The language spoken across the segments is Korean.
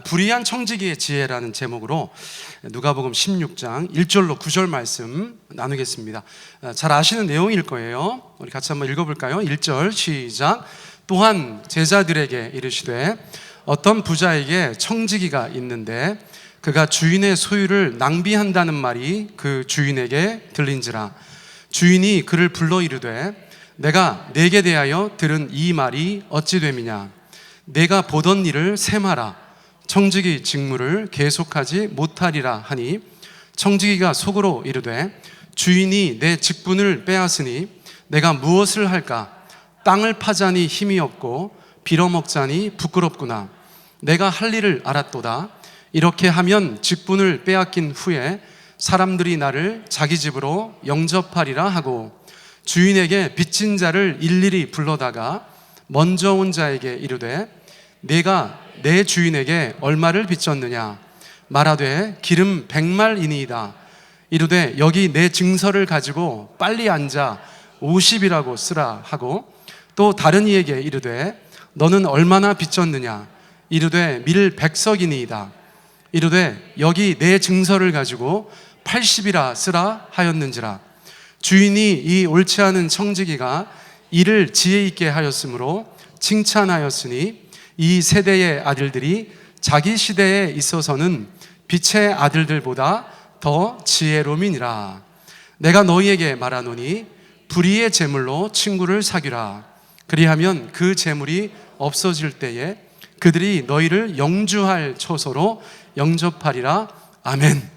불의한 청지기의 지혜라는 제목으로 누가복음 16장 1절로 9절 말씀 나누겠습니다. 잘 아시는 내용일 거예요. 우리 같이 한번 읽어볼까요? 1절 시작. 또한 제자들에게 이르시되 어떤 부자에게 청지기가 있는데 그가 주인의 소유를 낭비한다는 말이 그 주인에게 들린지라. 주인이 그를 불러 이르되 내가 네게 대하여 들은 이 말이 어찌 됨이냐. 내가 보던 일을 셈하라. 청지기 직무를 계속하지 못하리라 하니 청지기가 속으로 이르되 주인이 내 직분을 빼앗으니 내가 무엇을 할까. 땅을 파자니 힘이 없고 빌어먹자니 부끄럽구나. 내가 할 일을 알았도다. 이렇게 하면 직분을 빼앗긴 후에 사람들이 나를 자기 집으로 영접하리라 하고 주인에게 빚진 자를 일일이 불러다가 먼저 온 자에게 이르되 내가 내 주인에게 얼마를 빚졌느냐. 말하되 기름 100말이니이다. 이르되 여기 내 증서를 가지고 빨리 앉아 50이라고 쓰라 하고 또 다른 이에게 이르되 너는 얼마나 빚졌느냐. 이르되 밀 100석이니이다. 이르되 여기 내 증서를 가지고 80이라 쓰라 하였는지라. 주인이 이 옳지 않은 청지기가 이를 지혜 있게 하였으므로 칭찬하였으니 이 세대의 아들들이 자기 시대에 있어서는 빛의 아들들보다 더 지혜로움이니라. 내가 너희에게 말하노니 불의의 재물로 친구를 사귀라. 그리하면 그 재물이 없어질 때에 그들이 너희를 영주할 처소로 영접하리라. 아멘.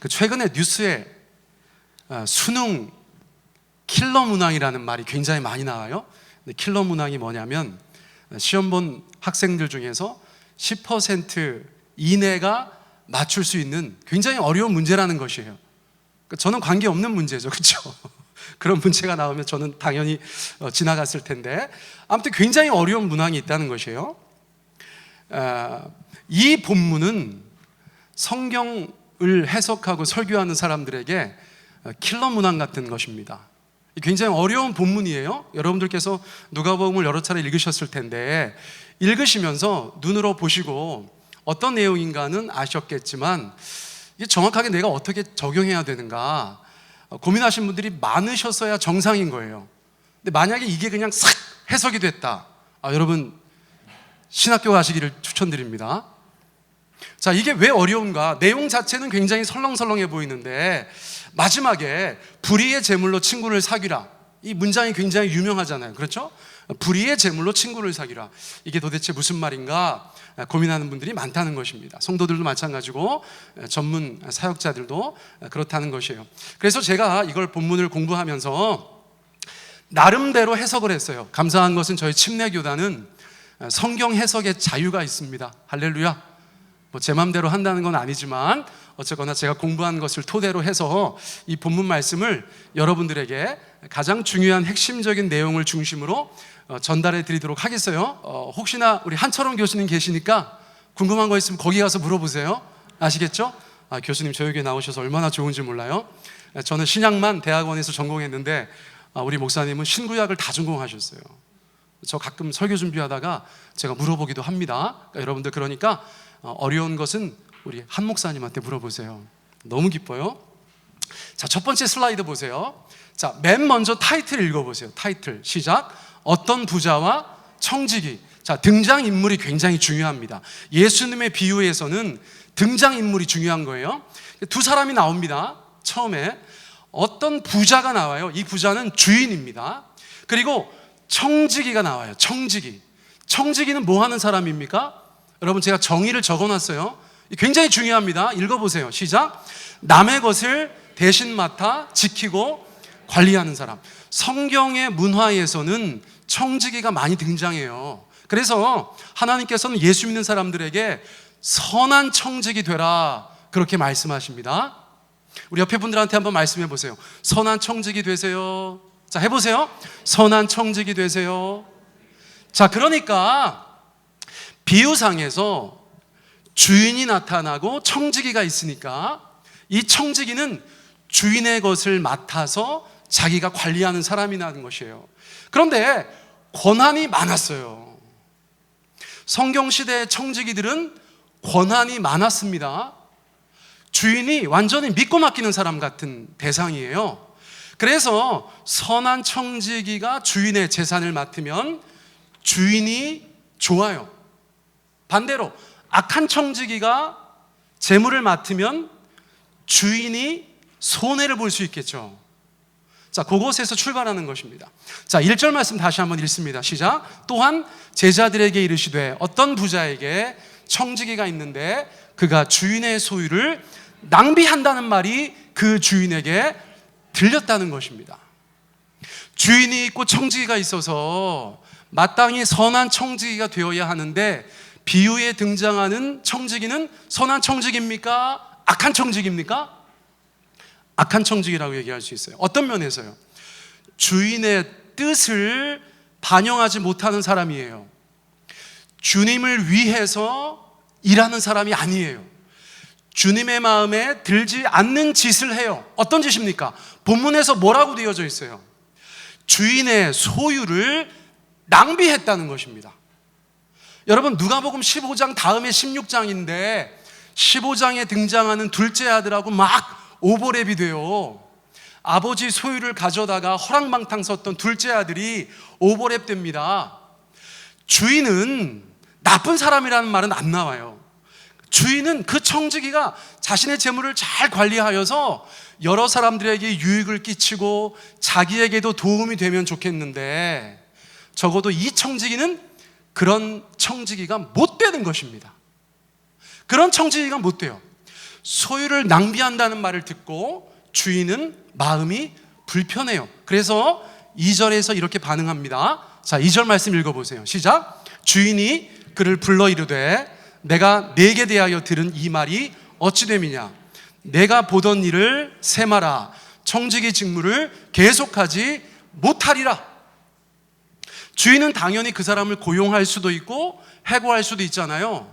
최근에 뉴스에 수능 킬러 문항이라는 말이 굉장히 많이 나와요. 킬러 문항이 뭐냐면 시험 본 학생들 중에서 10% 이내가 맞출 수 있는 굉장히 어려운 문제라는 것이에요. 저는 관계없는 문제죠, 그렇죠? 그런 문제가 나오면 저는 당연히 지나갔을 텐데 아무튼 굉장히 어려운 문항이 있다는 것이에요. 이 본문은 성경을 해석하고 설교하는 사람들에게 킬러 문항 같은 것입니다. 굉장히 어려운 본문이에요. 여러분들께서 누가복음을 여러 차례 읽으셨을 텐데 읽으시면서 눈으로 보시고 어떤 내용인가는 아셨겠지만 이게 정확하게 내가 어떻게 적용해야 되는가 고민하신 분들이 많으셨어야 정상인 거예요. 근데 만약에 이게 그냥 싹 해석이 됐다, 여러분 신학교 가시기를 추천드립니다. 자, 이게 왜 어려운가? 내용 자체는 굉장히 설렁설렁해 보이는데 마지막에 불의의 재물로 친구를 사귀라, 이 문장이 굉장히 유명하잖아요, 그렇죠? 불의의 재물로 친구를 사귀라, 이게 도대체 무슨 말인가 고민하는 분들이 많다는 것입니다. 성도들도 마찬가지고 전문 사역자들도 그렇다는 것이에요. 그래서 제가 이걸 본문을 공부하면서 나름대로 해석을 했어요. 감사한 것은 저희 침례교단은 성경 해석의 자유가 있습니다. 할렐루야. 제 맘대로 한다는 건 아니지만 어쨌거나 제가 공부한 것을 토대로 해서 이 본문 말씀을 여러분들에게 가장 중요한 핵심적인 내용을 중심으로 전달해 드리도록 하겠어요. 혹시나 우리 한철원 교수님 계시니까 궁금한 거 있으면 거기 가서 물어보세요. 아시겠죠? 교수님 저에게 나오셔서 얼마나 좋은지 몰라요. 저는 신약만 대학원에서 전공했는데 우리 목사님은 신구약을 다 전공하셨어요. 저 가끔 설교 준비하다가 제가 물어보기도 합니다. 여러분들 그러니까 어려운 것은 우리 한 목사님한테 물어보세요. 너무 기뻐요. 자, 첫 번째 슬라이드 보세요. 자, 맨 먼저 타이틀 읽어보세요. 타이틀 시작. 어떤 부자와 청지기. 자, 등장인물이 굉장히 중요합니다. 예수님의 비유에서는 등장인물이 중요한 거예요. 두 사람이 나옵니다. 처음에 어떤 부자가 나와요. 이 부자는 주인입니다. 그리고 청지기가 나와요. 청지기. 청지기는 뭐 하는 사람입니까? 여러분 제가 정의를 적어놨어요. 굉장히 중요합니다. 읽어보세요. 시작. 남의 것을 대신 맡아 지키고 관리하는 사람. 성경의 문화에서는 청지기가 많이 등장해요. 그래서 하나님께서는 예수 믿는 사람들에게 선한 청지기 되라 그렇게 말씀하십니다. 우리 옆에 분들한테 한번 말씀해 보세요. 선한 청지기 되세요. 자, 해보세요. 선한 청지기 되세요. 자, 그러니까 비유상에서 주인이 나타나고 청지기가 있으니까 이 청지기는 주인의 것을 맡아서 자기가 관리하는 사람이라는 것이에요. 그런데 권한이 많았어요. 성경 시대의 청지기들은 권한이 많았습니다. 주인이 완전히 믿고 맡기는 사람 같은 대상이에요. 그래서 선한 청지기가 주인의 재산을 맡으면 주인이 좋아요. 반대로 악한 청지기가 재물을 맡으면 주인이 손해를 볼 수 있겠죠. 자, 그곳에서 출발하는 것입니다. 자, 1절 말씀 다시 한번 읽습니다. 시작. 또한 제자들에게 이르시되 어떤 부자에게 청지기가 있는데 그가 주인의 소유를 낭비한다는 말이 그 주인에게 들렸다는 것입니다. 주인이 있고 청지기가 있어서 마땅히 선한 청지기가 되어야 하는데 비유에 등장하는 청지기는 선한 청지기입니까? 악한 청지기입니까? 악한 청지기라고 얘기할 수 있어요. 어떤 면에서요? 주인의 뜻을 반영하지 못하는 사람이에요. 주님을 위해서 일하는 사람이 아니에요. 주님의 마음에 들지 않는 짓을 해요. 어떤 짓입니까? 본문에서 뭐라고 되어져 있어요? 주인의 소유를 낭비했다는 것입니다. 여러분, 누가복음 15장 다음에 16장인데 15장에 등장하는 둘째 아들하고 막 오버랩이 돼요. 아버지 소유를 가져다가 허랑방탕 썼던 둘째 아들이 오버랩 됩니다. 주인은 나쁜 사람이라는 말은 안 나와요. 주인은 그 청지기가 자신의 재물을 잘 관리하여서 여러 사람들에게 유익을 끼치고 자기에게도 도움이 되면 좋겠는데 적어도 이 청지기는 그런 청지기가 못 되는 것입니다. 그런 청지기가 못 돼요. 소유를 낭비한다는 말을 듣고 주인은 마음이 불편해요. 그래서 2절에서 이렇게 반응합니다. 자, 2절 말씀 읽어보세요. 시작. 주인이 그를 불러 이르되 내가 네게 대하여 들은 이 말이 어찌 됨이냐? 내가 보던 일을 세마라. 청지기 직무를 계속하지 못하리라. 주인은 당연히 그 사람을 고용할 수도 있고 해고할 수도 있잖아요.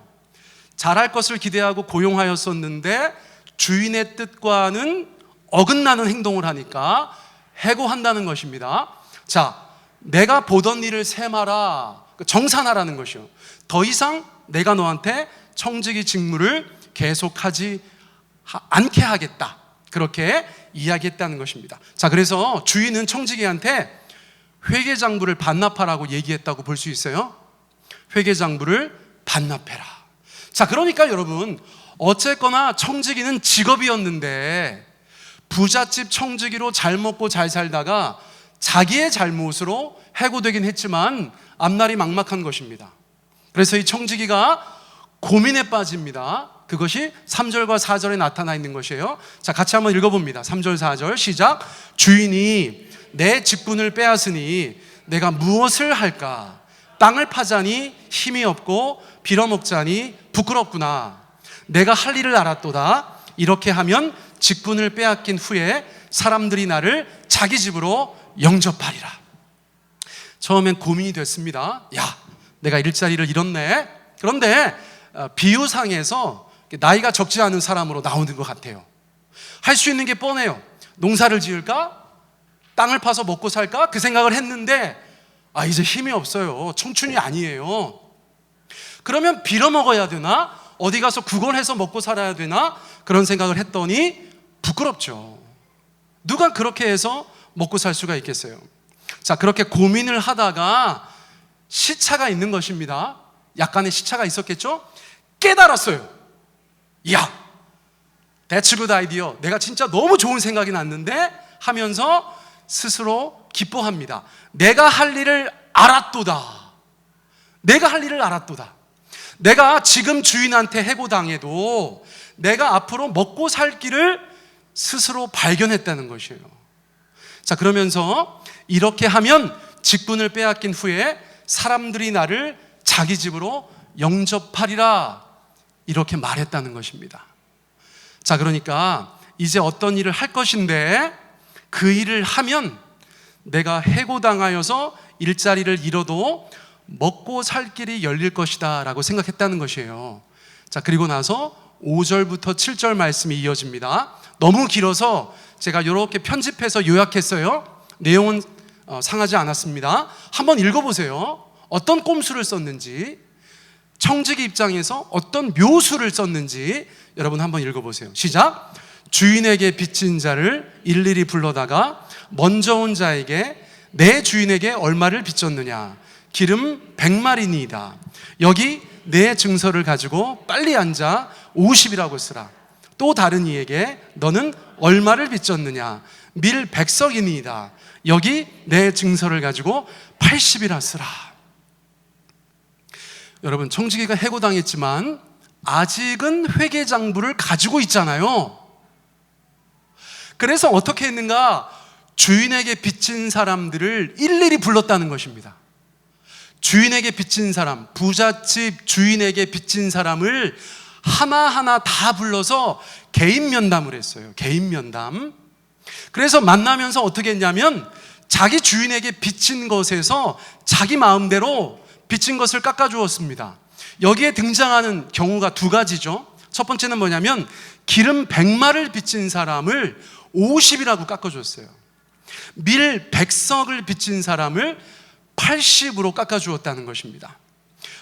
잘할 것을 기대하고 고용하였었는데 주인의 뜻과는 어긋나는 행동을 하니까 해고한다는 것입니다. 자, 내가 보던 일을 세마라. 정산하라는 것이요. 더 이상 내가 너한테 청지기 직무를 계속하지 않게 하겠다. 그렇게 이야기했다는 것입니다. 자, 그래서 주인은 청지기한테 회계장부를 반납하라고 얘기했다고 볼 수 있어요. 회계장부를 반납해라. 자, 그러니까 여러분, 어쨌거나 청지기는 직업이었는데 부잣집 청지기로 잘 먹고 잘 살다가 자기의 잘못으로 해고되긴 했지만 앞날이 막막한 것입니다. 그래서 이 청지기가 고민에 빠집니다. 그것이 3절과 4절에 나타나 있는 것이에요. 자, 같이 한번 읽어봅니다. 3절 4절 시작. 주인이 내 직분을 빼앗으니 내가 무엇을 할까? 땅을 파자니 힘이 없고 빌어먹자니 부끄럽구나. 내가 할 일을 알았도다. 이렇게 하면 직분을 빼앗긴 후에 사람들이 나를 자기 집으로 영접하리라. 처음엔 고민이 됐습니다. 야, 내가 일자리를 잃었네. 그런데 비유상에서 나이가 적지 않은 사람으로 나오는 것 같아요. 할 수 있는 게 뻔해요. 농사를 지을까? 땅을 파서 먹고 살까? 그 생각을 했는데 이제 힘이 없어요. 청춘이 아니에요. 그러면 빌어먹어야 되나? 어디 가서 구걸해서 먹고 살아야 되나? 그런 생각을 했더니 부끄럽죠. 누가 그렇게 해서 먹고 살 수가 있겠어요? 자, 그렇게 고민을 하다가 시차가 있는 것입니다. 약간의 시차가 있었겠죠? 깨달았어요. 야, that's a good idea. 내가 진짜 너무 좋은 생각이 났는데 하면서 스스로 기뻐합니다. 내가 할 일을 알았도다. 내가 할 일을 알았도다. 내가 지금 주인한테 해고당해도 내가 앞으로 먹고 살 길을 스스로 발견했다는 것이에요. 자, 그러면서 이렇게 하면 직분을 빼앗긴 후에 사람들이 나를 자기 집으로 영접하리라. 이렇게 말했다는 것입니다. 자, 그러니까 이제 어떤 일을 할 것인데 그 일을 하면 내가 해고당하여서 일자리를 잃어도 먹고 살 길이 열릴 것이다 라고 생각했다는 것이에요. 자, 그리고 나서 5절부터 7절 말씀이 이어집니다. 너무 길어서 제가 이렇게 편집해서 요약했어요. 내용은 상하지 않았습니다. 한번 읽어보세요. 어떤 꼼수를 썼는지. 청지기 입장에서 어떤 묘수를 썼는지 여러분 한번 읽어보세요. 시작. 주인에게 빚진 자를 일일이 불러다가 먼저 온 자에게 내 주인에게 얼마를 빚졌느냐? 기름 100마리니이다. 여기 내 증서를 가지고 빨리 앉아 50이라고 쓰라. 또 다른 이에게 너는 얼마를 빚졌느냐? 밀 100석이니이다. 여기 내 증서를 가지고 80이라 쓰라. 여러분, 청지기가 해고당했지만 아직은 회계장부를 가지고 있잖아요. 그래서 어떻게 했는가? 주인에게 빚진 사람들을 일일이 불렀다는 것입니다. 주인에게 빚진 사람, 부잣집 주인에게 빚진 사람을 하나하나 다 불러서 개인 면담을 했어요. 개인 면담. 그래서 만나면서 어떻게 했냐면 자기 주인에게 빚진 것에서 자기 마음대로 빚진 것을 깎아주었습니다. 여기에 등장하는 경우가 두 가지죠. 첫 번째는 뭐냐면 기름 100마를 빚진 사람을 50이라고 깎아줬어요. 밀 100석을 빚진 사람을 80으로 깎아주었다는 것입니다.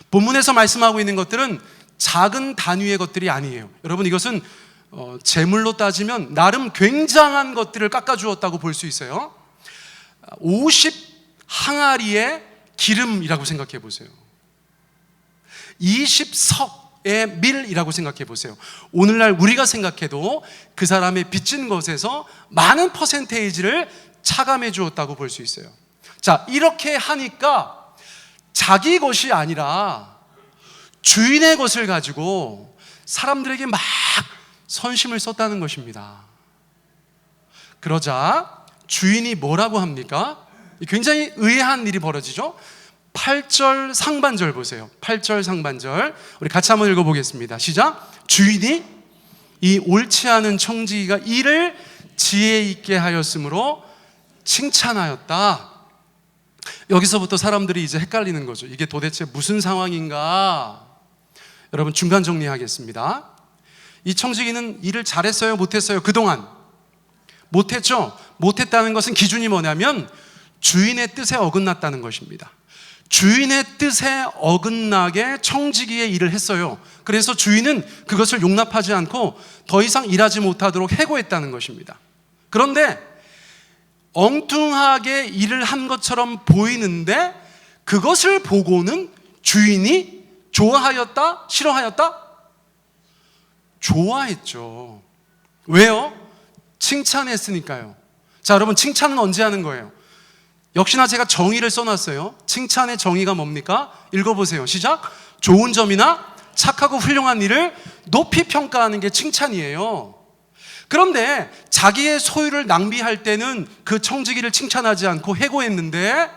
본문에서 말씀하고 있는 것들은 작은 단위의 것들이 아니에요. 여러분, 이것은 재물로 따지면 나름 굉장한 것들을 깎아주었다고 볼 수 있어요. 50 항아리의 기름이라고 생각해 보세요. 20석의 밀이라고 생각해 보세요. 오늘날 우리가 생각해도 그 사람의 빚진 것에서 많은 퍼센테이지를 차감해 주었다고 볼 수 있어요. 자, 이렇게 하니까 자기 것이 아니라 주인의 것을 가지고 사람들에게 막 선심을 썼다는 것입니다. 그러자 주인이 뭐라고 합니까? 굉장히 의아한 일이 벌어지죠. 8절 상반절 보세요. 8절 상반절 우리 같이 한번 읽어보겠습니다. 시작. 주인이 이 옳지 않은 청지기가 이를 지혜 있게 하였으므로 칭찬하였다. 여기서부터 사람들이 이제 헷갈리는 거죠. 이게 도대체 무슨 상황인가? 여러분, 중간 정리하겠습니다. 이 청지기는 일을 잘했어요? 못했어요? 그동안 못했죠? 못했다는 것은 기준이 뭐냐면 주인의 뜻에 어긋났다는 것입니다. 주인의 뜻에 어긋나게 청지기의 일을 했어요. 그래서 주인은 그것을 용납하지 않고 더 이상 일하지 못하도록 해고했다는 것입니다. 그런데 엉뚱하게 일을 한 것처럼 보이는데 그것을 보고는 주인이 좋아하였다? 싫어하였다? 좋아했죠. 왜요? 칭찬했으니까요. 자, 여러분, 칭찬은 언제 하는 거예요? 역시나 제가 정의를 써놨어요. 칭찬의 정의가 뭡니까? 읽어보세요. 시작. 좋은 점이나 착하고 훌륭한 일을 높이 평가하는 게 칭찬이에요. 그런데 자기의 소유를 낭비할 때는 그 청지기를 칭찬하지 않고 해고했는데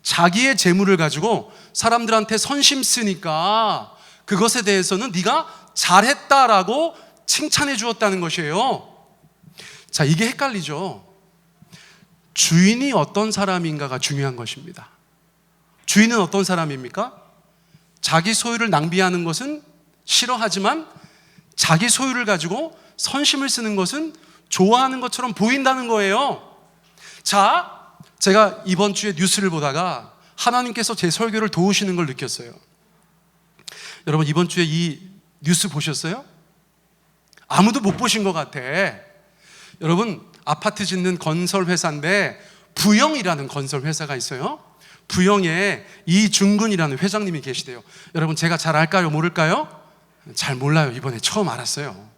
자기의 재물을 가지고 사람들한테 선심 쓰니까 그것에 대해서는 네가 잘했다라고 칭찬해 주었다는 것이에요. 자, 이게 헷갈리죠. 주인이 어떤 사람인가가 중요한 것입니다. 주인은 어떤 사람입니까? 자기 소유를 낭비하는 것은 싫어하지만 자기 소유를 가지고 선심을 쓰는 것은 좋아하는 것처럼 보인다는 거예요. 자, 제가 이번 주에 뉴스를 보다가 하나님께서 제 설교를 도우시는 걸 느꼈어요. 여러분, 이번 주에 이 뉴스 보셨어요? 아무도 못 보신 것 같아. 여러분, 아파트 짓는 건설 회사인데 부영이라는 건설 회사가 있어요. 부영에 이중근이라는 회장님이 계시대요. 여러분, 제가 잘 알까요? 모를까요? 잘 몰라요. 이번에 처음 알았어요.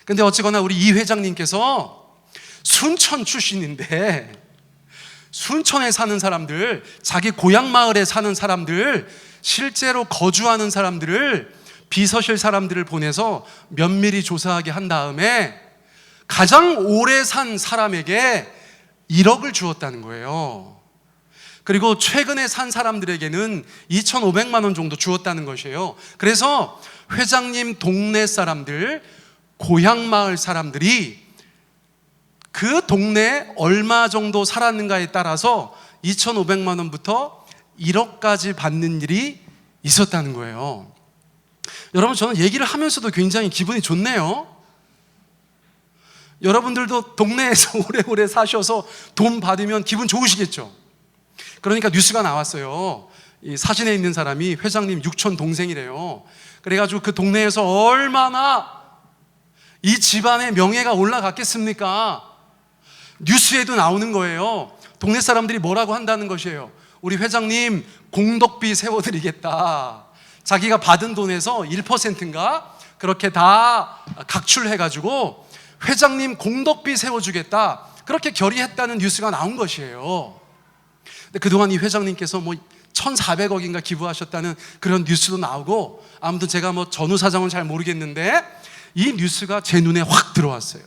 근데 어찌거나 우리 이 회장님께서 순천 출신인데 순천에 사는 사람들, 자기 고향 마을에 사는 사람들, 실제로 거주하는 사람들을, 비서실 사람들을 보내서 면밀히 조사하게 한 다음에 가장 오래 산 사람에게 1억을 주었다는 거예요. 그리고 최근에 산 사람들에게는 2,500만 원 정도 주었다는 것이에요. 그래서 회장님 동네 사람들, 고향 마을 사람들이 그 동네에 얼마 정도 살았는가에 따라서 2,500만 원부터 1억까지 받는 일이 있었다는 거예요. 여러분, 저는 얘기를 하면서도 굉장히 기분이 좋네요. 여러분들도 동네에서 오래오래 사셔서 돈 받으면 기분 좋으시겠죠? 그러니까 뉴스가 나왔어요. 이 사진에 있는 사람이 회장님 육촌 동생이래요. 그래가지고 그 동네에서 얼마나 이 집안의 명예가 올라갔겠습니까? 뉴스에도 나오는 거예요. 동네 사람들이 뭐라고 한다는 것이에요. 우리 회장님 공덕비 세워드리겠다. 자기가 받은 돈에서 1%인가 그렇게 다 각출해가지고 회장님 공덕비 세워주겠다, 그렇게 결의했다는 뉴스가 나온 것이에요. 근데 그동안 이 회장님께서 뭐 1,400억인가 기부하셨다는 그런 뉴스도 나오고, 아무튼 제가 뭐 전후 사정은 잘 모르겠는데 이 뉴스가 제 눈에 확 들어왔어요.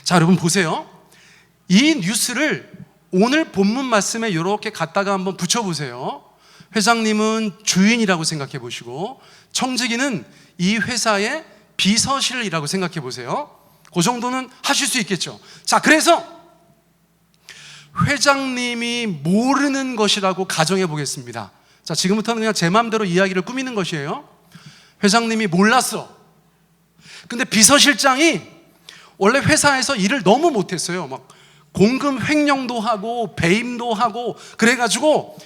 자, 여러분 보세요. 이 뉴스를 오늘 본문 말씀에 이렇게 갖다가 한번 붙여보세요. 회장님은 주인이라고 생각해 보시고, 청지기는 이 회사의 비서실이라고 생각해 보세요. 그 정도는 하실 수 있겠죠. 자, 그래서 회장님이 모르는 것이라고 가정해 보겠습니다. 자, 지금부터는 그냥 제 마음대로 이야기를 꾸미는 것이에요. 회장님이 몰랐어. 근데 비서실장이 원래 회사에서 일을 너무 못했어요. 막 공금 횡령도 하고 배임도 하고 그래가지고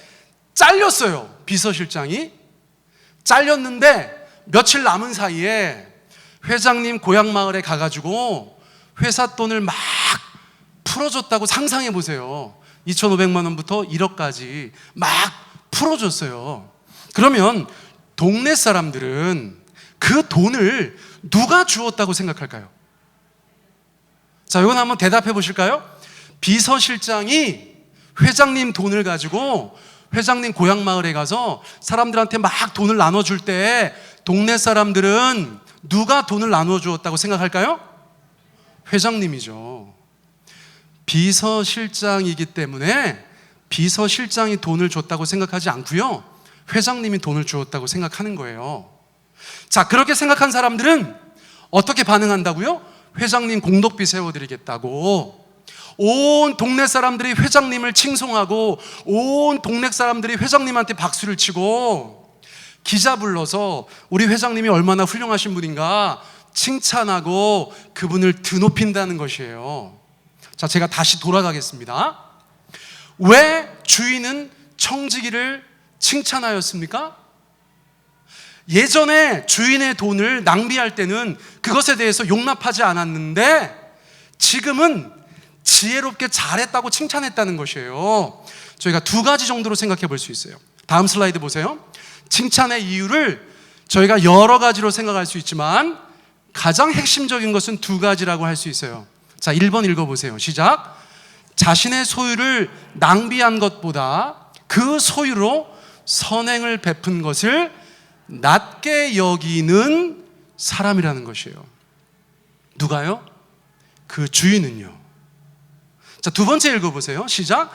잘렸어요. 비서실장이 잘렸는데 며칠 남은 사이에 회장님 고향 마을에 가가지고 회사 돈을 막 풀어줬다고 상상해 보세요. 2,500만 원부터 1억까지 막 풀어줬어요. 그러면 동네 사람들은 그 돈을 누가 주었다고 생각할까요? 자, 이건 한번 대답해 보실까요? 비서실장이 회장님 돈을 가지고 회장님 고향 마을에 가서 사람들한테 막 돈을 나눠줄 때 동네 사람들은 누가 돈을 나눠주었다고 생각할까요? 회장님이죠. 비서실장이기 때문에 비서실장이 돈을 줬다고 생각하지 않고요, 회장님이 돈을 주었다고 생각하는 거예요. 자, 그렇게 생각한 사람들은 어떻게 반응한다고요? 회장님 공덕비 세워드리겠다고 온 동네 사람들이 회장님을 칭송하고 온 동네 사람들이 회장님한테 박수를 치고 기자 불러서 우리 회장님이 얼마나 훌륭하신 분인가 칭찬하고 그분을 드높인다는 것이에요. 자, 제가 다시 돌아가겠습니다. 왜 주인은 청지기를 칭찬하였습니까? 예전에 주인의 돈을 낭비할 때는 그것에 대해서 용납하지 않았는데 지금은 지혜롭게 잘했다고 칭찬했다는 것이에요. 저희가 두 가지 정도로 생각해 볼 수 있어요. 다음 슬라이드 보세요. 칭찬의 이유를 저희가 여러 가지로 생각할 수 있지만 가장 핵심적인 것은 두 가지라고 할 수 있어요. 자, 1번 읽어보세요. 시작. 자신의 소유를 낭비한 것보다 그 소유로 선행을 베푼 것을 낮게 여기는 사람이라는 것이에요. 누가요? 그 주인은요. 자, 두 번째 읽어보세요. 시작.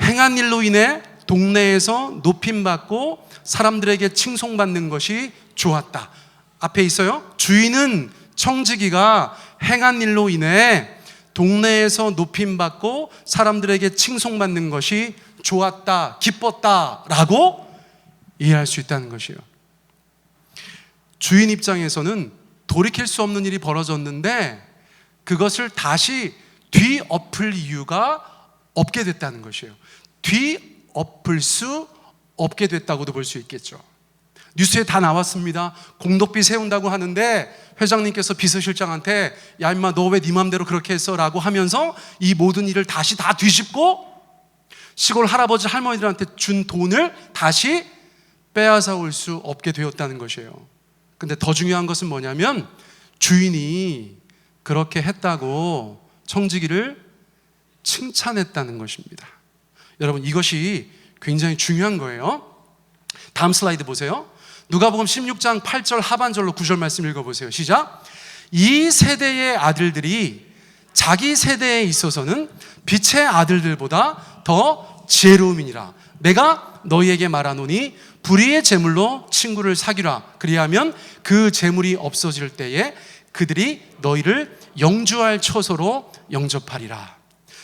행한 일로 인해 동네에서 높임받고 사람들에게 칭송받는 것이 좋았다. 앞에 있어요. 주인은 청지기가 행한 일로 인해 동네에서 높임받고 사람들에게 칭송받는 것이 좋았다, 기뻤다 라고 이해할 수 있다는 것이에요. 주인 입장에서는 돌이킬 수 없는 일이 벌어졌는데 그것을 다시 뒤엎을 이유가 없게 됐다는 것이에요. 뒤엎을 수 없게 됐다고도 볼 수 있겠죠. 뉴스에 다 나왔습니다. 공덕비 세운다고 하는데 회장님께서 비서실장한테 야 임마 너 왜 네 맘대로 그렇게 했어? 라고 하면서 이 모든 일을 다시 다 뒤집고 시골 할아버지 할머니들한테 준 돈을 다시 빼앗아 올 수 없게 되었다는 것이에요. 근데 더 중요한 것은 뭐냐면 주인이 그렇게 했다고 청지기를 칭찬했다는 것입니다. 여러분, 이것이 굉장히 중요한 거예요. 다음 슬라이드 보세요. 누가복음 16장 8절 하반절로 9절 말씀 읽어보세요. 시작. 이 세대의 아들들이 자기 세대에 있어서는 빛의 아들들보다 더 지혜로움이니라. 내가 너희에게 말하노니 불의의 재물로 친구를 사귀라. 그리하면 그 재물이 없어질 때에 그들이 너희를 영주할 처소로 영접하리라.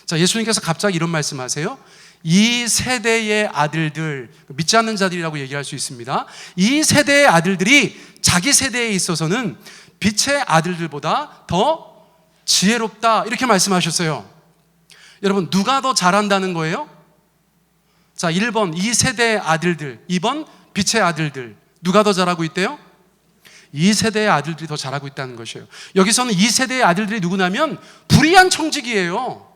자, 예수님께서 갑자기 이런 말씀하세요. 이 세대의 아들들, 믿지 않는 자들이라고 얘기할 수 있습니다. 이 세대의 아들들이 자기 세대에 있어서는 빛의 아들들보다 더 지혜롭다, 이렇게 말씀하셨어요. 여러분, 누가 더 잘한다는 거예요? 자, 1번 2세대의 아들들, 2번 빛의 아들들. 누가 더 잘하고 있대요? 2세대의 아들들이 더 잘하고 있다는 것이에요. 여기서는 2세대의 아들들이 누구냐면 불의한 청지기예요.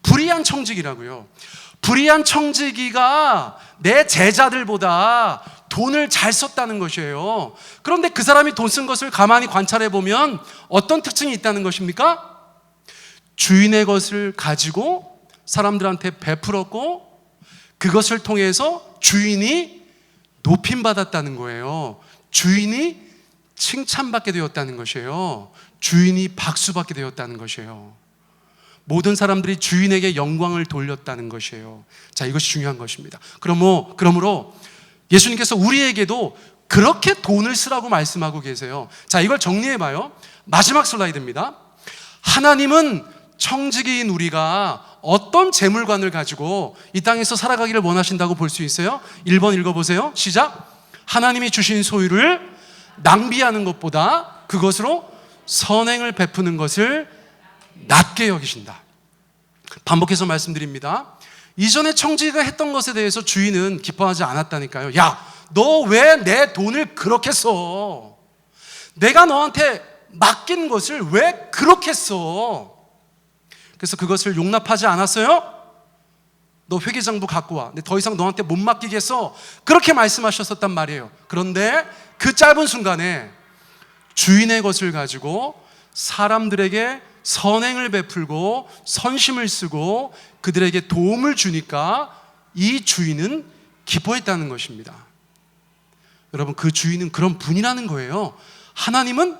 불의한 청지기라고요. 불의한 청지기가 내 제자들보다 돈을 잘 썼다는 것이에요. 그런데 그 사람이 돈 쓴 것을 가만히 관찰해 보면 어떤 특징이 있다는 것입니까? 주인의 것을 가지고 사람들한테 베풀었고 그것을 통해서 주인이 높임받았다는 거예요. 주인이 칭찬받게 되었다는 것이에요. 주인이 박수받게 되었다는 것이에요. 모든 사람들이 주인에게 영광을 돌렸다는 것이에요. 자, 이것이 중요한 것입니다. 그러므로 예수님께서 우리에게도 그렇게 돈을 쓰라고 말씀하고 계세요. 자, 이걸 정리해봐요. 마지막 슬라이드입니다. 하나님은 청지기인 우리가 어떤 재물관을 가지고 이 땅에서 살아가기를 원하신다고 볼 수 있어요? 1번 읽어보세요. 시작. 하나님이 주신 소유를 낭비하는 것보다 그것으로 선행을 베푸는 것을 낮게 여기신다. 반복해서 말씀드립니다. 이전에 청지기가 했던 것에 대해서 주인은 기뻐하지 않았다니까요. 야, 너 왜 내 돈을 그렇게 써? 내가 너한테 맡긴 것을 왜 그렇게 써? 그래서 그것을 용납하지 않았어요? 너 회계장부 갖고 와. 근데 더 이상 너한테 못 맡기겠어. 그렇게 말씀하셨었단 말이에요. 그런데 그 짧은 순간에 주인의 것을 가지고 사람들에게 선행을 베풀고 선심을 쓰고 그들에게 도움을 주니까 이 주인은 기뻐했다는 것입니다. 여러분, 그 주인은 그런 분이라는 거예요. 하나님은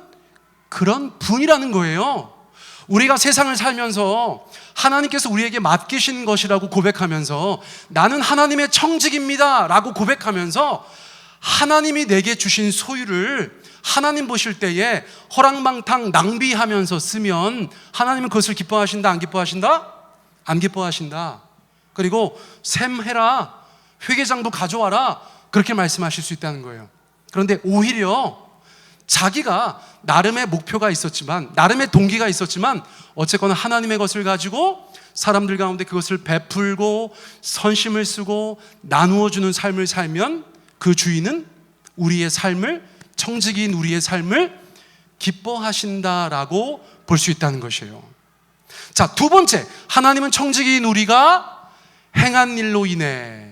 그런 분이라는 거예요. 우리가 세상을 살면서 하나님께서 우리에게 맡기신 것이라고 고백하면서 나는 하나님의 청직입니다 라고 고백하면서 하나님이 내게 주신 소유를 하나님 보실 때에 허랑방탕 낭비하면서 쓰면 하나님은 그것을 기뻐하신다, 안 기뻐하신다? 안 기뻐하신다. 그리고 셈해라, 회계장부 가져와라, 그렇게 말씀하실 수 있다는 거예요. 그런데 오히려 자기가 나름의 목표가 있었지만, 나름의 동기가 있었지만 어쨌거나 하나님의 것을 가지고 사람들 가운데 그것을 베풀고 선심을 쓰고 나누어 주는 삶을 살면 그 주인은 우리의 삶을, 청지기인 우리의 삶을 기뻐하신다라고 볼 수 있다는 것이에요. 자, 두 번째, 하나님은 청지기인 우리가 행한 일로 인해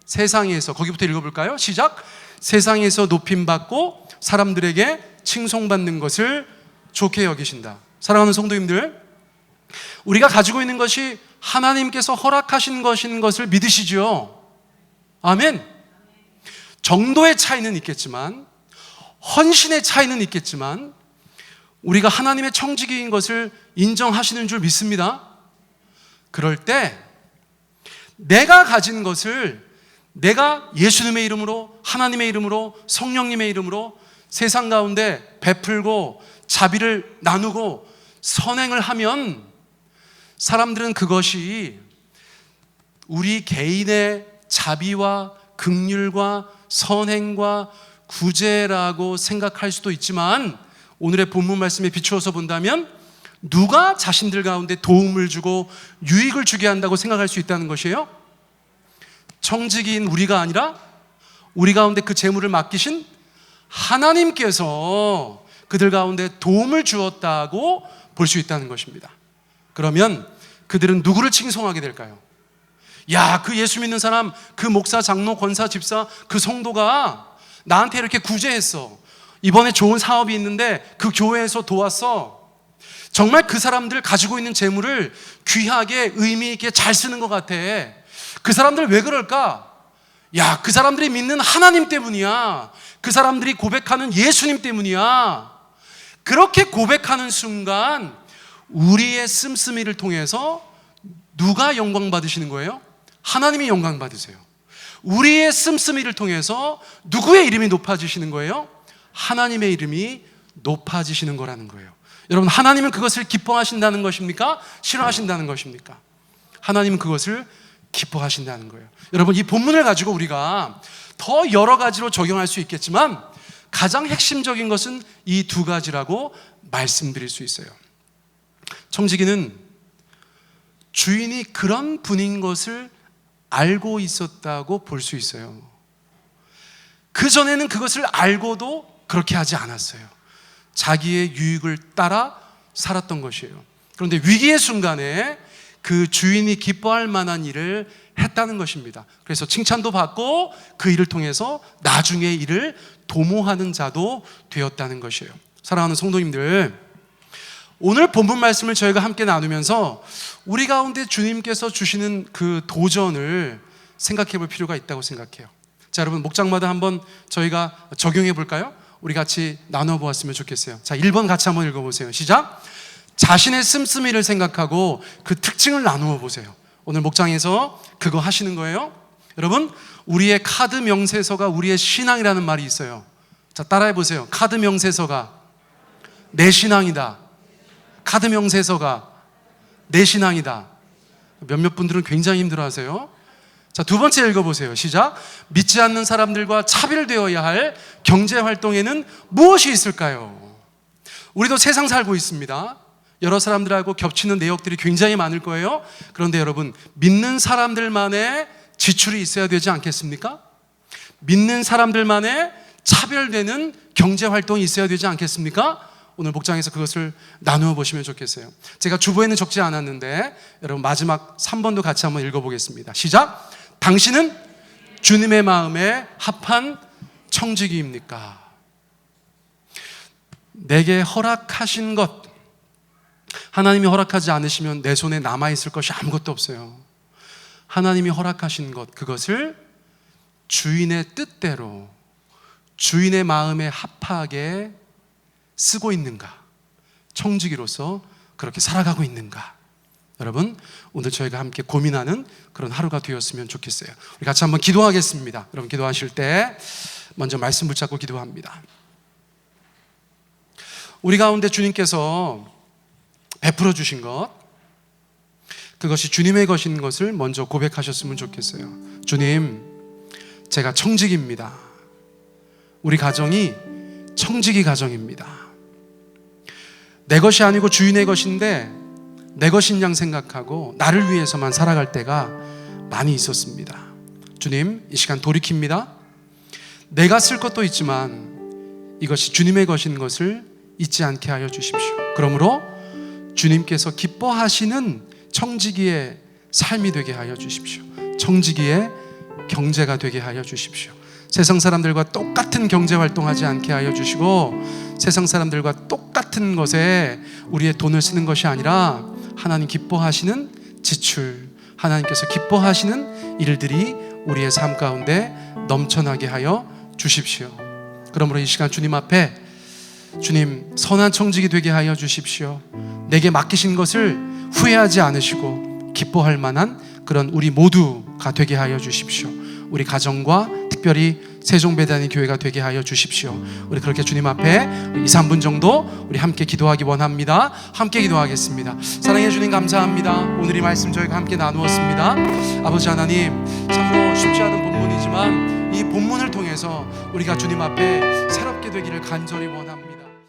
세상에서, 거기부터 읽어볼까요? 시작. 세상에서 높임받고 사람들에게 칭송받는 것을 좋게 여기신다. 사랑하는 성도님들, 우리가 가지고 있는 것이 하나님께서 허락하신 것인 것을 믿으시죠? 아멘. 정도의 차이는 있겠지만, 헌신의 차이는 있겠지만 우리가 하나님의 청지기인 것을 인정하시는 줄 믿습니다. 그럴 때 내가 가진 것을 내가 예수님의 이름으로, 하나님의 이름으로, 성령님의 이름으로 세상 가운데 베풀고 자비를 나누고 선행을 하면 사람들은 그것이 우리 개인의 자비와 긍휼과 선행과 구제라고 생각할 수도 있지만 오늘의 본문 말씀에 비추어서 본다면 누가 자신들 가운데 도움을 주고 유익을 주게 한다고 생각할 수 있다는 것이에요? 청지기인 우리가 아니라 우리 가운데 그 재물을 맡기신 하나님께서 그들 가운데 도움을 주었다고 볼 수 있다는 것입니다. 그러면 그들은 누구를 칭송하게 될까요? 야, 그 예수 믿는 사람, 그 목사, 장로, 권사, 집사, 그 성도가 나한테 이렇게 구제했어. 이번에 좋은 사업이 있는데 그 교회에서 도왔어. 정말 그 사람들 가지고 있는 재물을 귀하게 의미 있게 잘 쓰는 것 같아. 그 사람들 왜 그럴까? 야, 그 사람들이 믿는 하나님 때문이야. 그 사람들이 고백하는 예수님 때문이야. 그렇게 고백하는 순간 우리의 씀씀이를 통해서 누가 영광 받으시는 거예요? 하나님이 영광 받으세요. 우리의 씀씀이를 통해서 누구의 이름이 높아지시는 거예요? 하나님의 이름이 높아지시는 거라는 거예요. 여러분, 하나님은 그것을 기뻐하신다는 것입니까? 싫어하신다는 것입니까? 하나님은 그것을 기뻐하신다는 거예요. 여러분, 이 본문을 가지고 우리가 더 여러 가지로 적용할 수 있겠지만 가장 핵심적인 것은 이 두 가지라고 말씀드릴 수 있어요. 청지기는 주인이 그런 분인 것을 알고 있었다고 볼 수 있어요. 그전에는 그것을 알고도 그렇게 하지 않았어요. 자기의 유익을 따라 살았던 것이에요. 그런데 위기의 순간에 그 주인이 기뻐할 만한 일을 했다는 것입니다. 그래서 칭찬도 받고 그 일을 통해서 나중에 일을 도모하는 자도 되었다는 것이에요. 사랑하는 성도님들, 오늘 본문 말씀을 저희가 함께 나누면서 우리 가운데 주님께서 주시는 그 도전을 생각해 볼 필요가 있다고 생각해요. 자, 여러분 목장마다 한번 저희가 적용해 볼까요? 우리 같이 나눠 보았으면 좋겠어요. 자, 1번 같이 한번 읽어보세요. 시작. 자신의 씀씀이를 생각하고 그 특징을 나누어 보세요. 오늘 목장에서 그거 하시는 거예요. 여러분, 우리의 카드 명세서가 우리의 신앙이라는 말이 있어요. 자, 따라해 보세요. 카드 명세서가 내 신앙이다. 카드 명세서가 내 신앙이다. 몇몇 분들은 굉장히 힘들어하세요. 자, 두 번째 읽어보세요. 시작. 믿지 않는 사람들과 차별되어야 할 경제활동에는 무엇이 있을까요? 우리도 세상 살고 있습니다. 여러 사람들하고 겹치는 내역들이 굉장히 많을 거예요. 그런데 여러분, 믿는 사람들만의 지출이 있어야 되지 않겠습니까? 믿는 사람들만의 차별되는 경제활동이 있어야 되지 않겠습니까? 오늘 목장에서 그것을 나누어 보시면 좋겠어요. 제가 주보에는 적지 않았는데 여러분 마지막 3번도 같이 한번 읽어보겠습니다. 시작. 당신은 주님의 마음에 합한 청지기입니까? 내게 허락하신 것, 하나님이 허락하지 않으시면 내 손에 남아있을 것이 아무것도 없어요. 하나님이 허락하신 것, 그것을 주인의 뜻대로 주인의 마음에 합하게 쓰고 있는가? 청지기로서 그렇게 살아가고 있는가? 여러분, 오늘 저희가 함께 고민하는 그런 하루가 되었으면 좋겠어요. 우리 같이 한번 기도하겠습니다. 여러분, 기도하실 때 먼저 말씀 붙잡고 기도합니다. 우리 가운데 주님께서 베풀어 주신 것, 그것이 주님의 것인 것을 먼저 고백하셨으면 좋겠어요. 주님, 제가 청지기입니다. 우리 가정이 청지기 가정입니다. 내 것이 아니고 주인의 것인데 내 것인 양 생각하고 나를 위해서만 살아갈 때가 많이 있었습니다. 주님, 이 시간 돌이킵니다. 내가 쓸 것도 있지만 이것이 주님의 것인 것을 잊지 않게 하여 주십시오. 그러므로 주님께서 기뻐하시는 청지기의 삶이 되게 하여 주십시오. 청지기의 경제가 되게 하여 주십시오. 세상 사람들과 똑같은 경제 활동하지 않게 하여 주시고 세상 사람들과 똑같은 것에 우리의 돈을 쓰는 것이 아니라 하나님 기뻐하시는 지출, 하나님께서 기뻐하시는 일들이 우리의 삶 가운데 넘쳐나게 하여 주십시오. 그러므로 이 시간 주님 앞에, 주님, 선한 청지기 되게 하여 주십시오. 내게 맡기신 것을 후회하지 않으시고 기뻐할 만한 그런 우리 모두가 되게 하여 주십시오. 우리 가정과 특별히 세종배단의 교회가 되게 하여 주십시오. 우리 그렇게 주님 앞에 2, 3분 정도 우리 함께 기도하기 원합니다. 함께 기도하겠습니다. 사랑해 주님 감사합니다. 오늘 이 말씀 저희가 함께 나누었습니다. 아버지 하나님, 참으로 쉽지 않은 본문이지만 이 본문을 통해서 우리가 주님 앞에 새롭게 되기를 간절히 원합니다.